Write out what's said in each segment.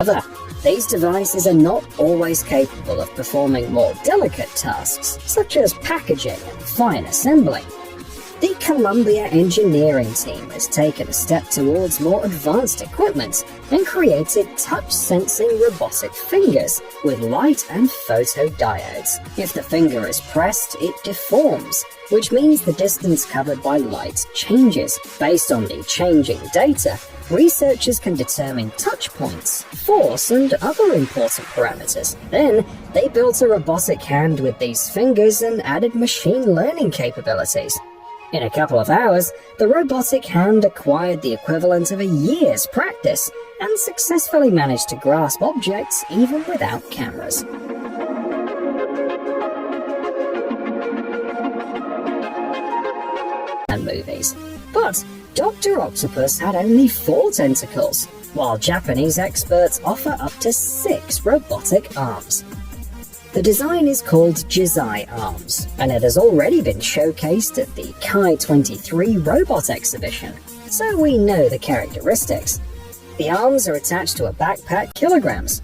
However, these devices are not always capable of performing more delicate tasks, such as packaging and fine assembly. The Columbia engineering team has taken a step towards more advanced equipment and created touch-sensing robotic fingers with light and photodiodes. If the finger is pressed, it deforms, which means the distance covered by light changes. Based on the changing data, researchers can determine touch points, force, and other important parameters. Then, they built a robotic hand with these fingers and added machine learning capabilities. In a couple of hours, the robotic hand acquired the equivalent of a year's practice and successfully managed to grasp objects even without cameras. And movies. But Dr. Octopus had only 4 tentacles, while Japanese experts offer up to 6 robotic arms. The design is called Jizai Arms, and it has already been showcased at the Kai 23 robot exhibition, so we know the characteristics. The arms are attached to a backpack kilograms.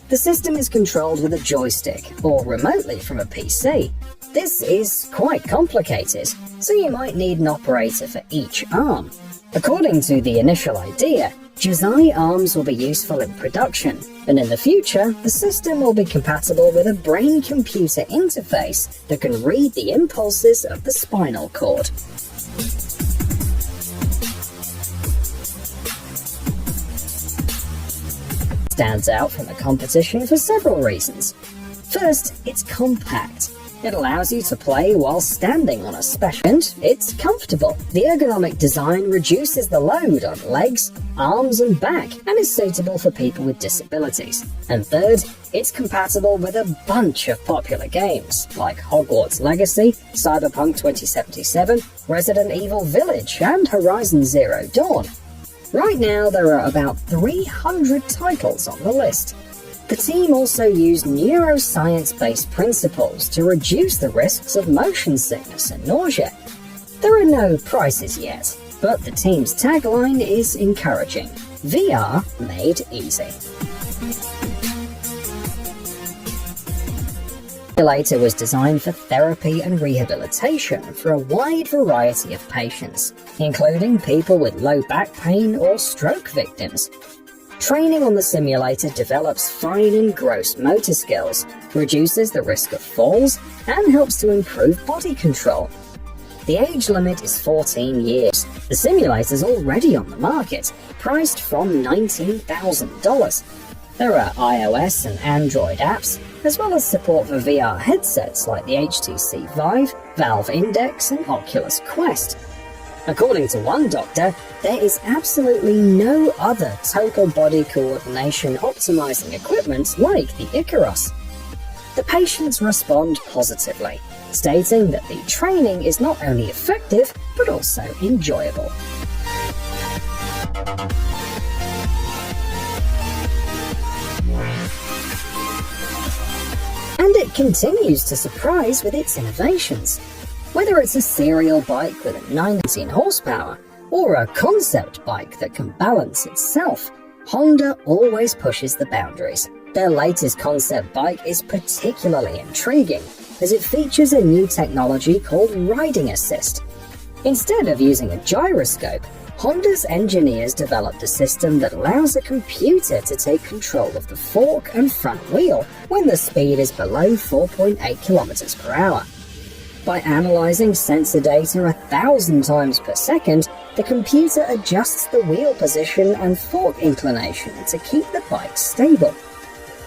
The system is controlled with a joystick, or remotely from a PC. This is quite complicated, so you might need an operator for each arm. According to the initial idea, Jizai arms will be useful in production, and in the future, the system will be compatible with a brain-computer interface that can read the impulses of the spinal cord. Stands out from the competition for several reasons. First, it's compact. It allows you to play while standing on a special, and it's comfortable. The ergonomic design reduces the load on legs, arms, and back, and is suitable for people with disabilities. And third, it's compatible with a bunch of popular games, like Hogwarts Legacy, Cyberpunk 2077, Resident Evil Village, and Horizon Zero Dawn. Right now, there are about 300 titles on the list. The team also used neuroscience-based principles to reduce the risks of motion sickness and nausea. There are no prizes yet, but the team's tagline is encouraging: VR made easy. The simulator was designed for therapy and rehabilitation for a wide variety of patients, including people with low back pain or stroke victims. Training on the simulator develops fine and gross motor skills, reduces the risk of falls, and helps to improve body control. The age limit is 14 years. The simulator's already on the market, priced from $19,000. There are iOS and Android apps, as well as support for VR headsets like the HTC Vive, Valve Index, and Oculus Quest. According to one doctor, there is absolutely no other total body coordination optimizing equipment like the Icarus. The patients respond positively, stating that the training is not only effective, but also enjoyable. And it continues to surprise with its innovations. Whether it's a serial bike with a 19 horsepower or a concept bike that can balance itself, Honda always pushes the boundaries. Their latest concept bike is particularly intriguing as it features a new technology called Riding Assist. Instead of using a gyroscope, Honda's engineers developed a system that allows a computer to take control of the fork and front wheel when the speed is below 4.8 kilometers per hour. By analyzing sensor data 1,000 times per second, the computer adjusts the wheel position and fork inclination to keep the bike stable.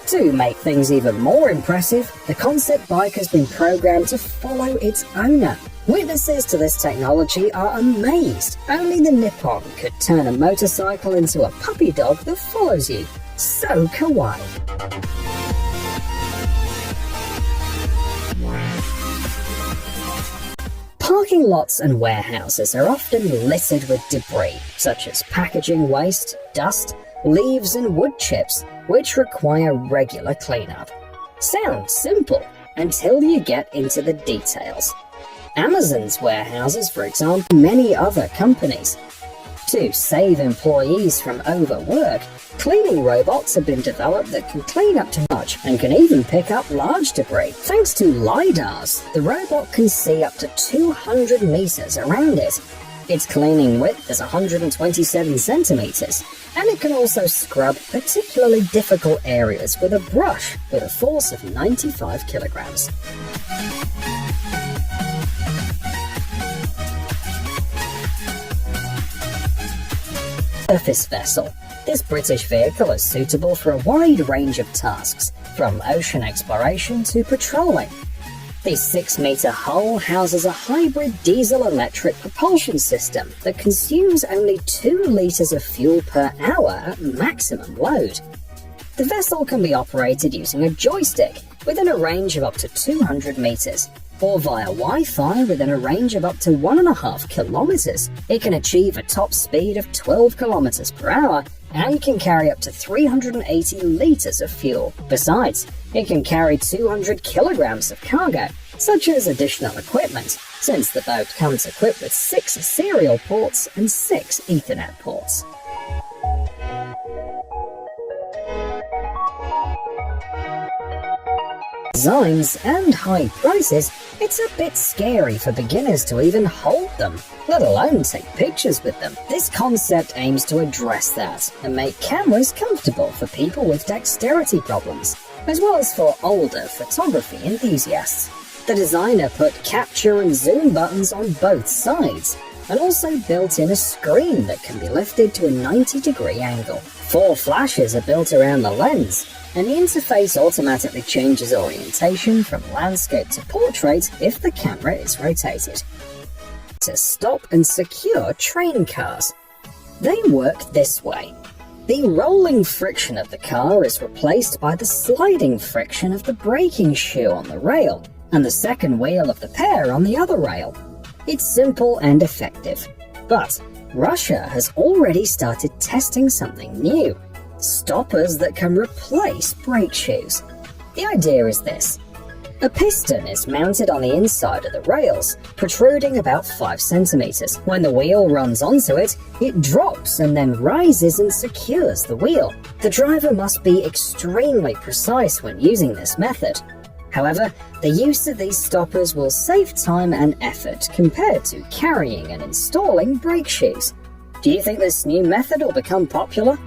To make things even more impressive, the concept bike has been programmed to follow its owner. Witnesses to this technology are amazed. Only the Nippon could turn a motorcycle into a puppy dog that follows you. So kawaii. Parking lots and warehouses are often littered with debris, such as packaging waste, dust, leaves and wood chips, which require regular cleanup. Sounds simple, until you get into the details. Amazon's warehouses, for example, many other companies. To save employees from overwork, Cleaning robots have been developed that can clean up to much and can even pick up large debris. Thanks to LiDARs, the robot can see up to 200 meters around it. Its cleaning width is 127 centimeters, and it can also scrub particularly difficult areas with a brush with a force of 95 kilograms. Surface vessel. This British vehicle is suitable for a wide range of tasks, from ocean exploration to patrolling. The 6-meter hull houses a hybrid diesel-electric propulsion system that consumes only 2 liters of fuel per hour at maximum load. The vessel can be operated using a joystick within a range of up to 200 meters, or via Wi-Fi within a range of up to 1.5 kilometers. It can achieve a top speed of 12 kilometers per hour and can carry up to 380 liters of fuel. Besides, it can carry 200 kilograms of cargo, such as additional equipment, since the boat comes equipped with 6 serial ports and 6 Ethernet ports. Designs and high prices, it's a bit scary for beginners to even hold them, let alone take pictures with them. This concept aims to address that and make cameras comfortable for people with dexterity problems, as well as for older photography enthusiasts. The designer put capture and zoom buttons on both sides, and also built in a screen that can be lifted to a 90-degree angle. 4 flashes are built around the lens, and the interface automatically changes orientation from landscape to portrait if the camera is rotated. To stop and secure train cars. They work this way. The rolling friction of the car is replaced by the sliding friction of the braking shoe on the rail, and the second wheel of the pair on the other rail. It's simple and effective, but Russia has already started testing something new. Stoppers that can replace brake shoes. The idea is this. A piston is mounted on the inside of the rails, protruding about 5 centimeters. When the wheel runs onto it, it drops and then rises and secures the wheel. The driver must be extremely precise when using this method. However, the use of these stoppers will save time and effort compared to carrying and installing brake shoes. Do you think this new method will become popular?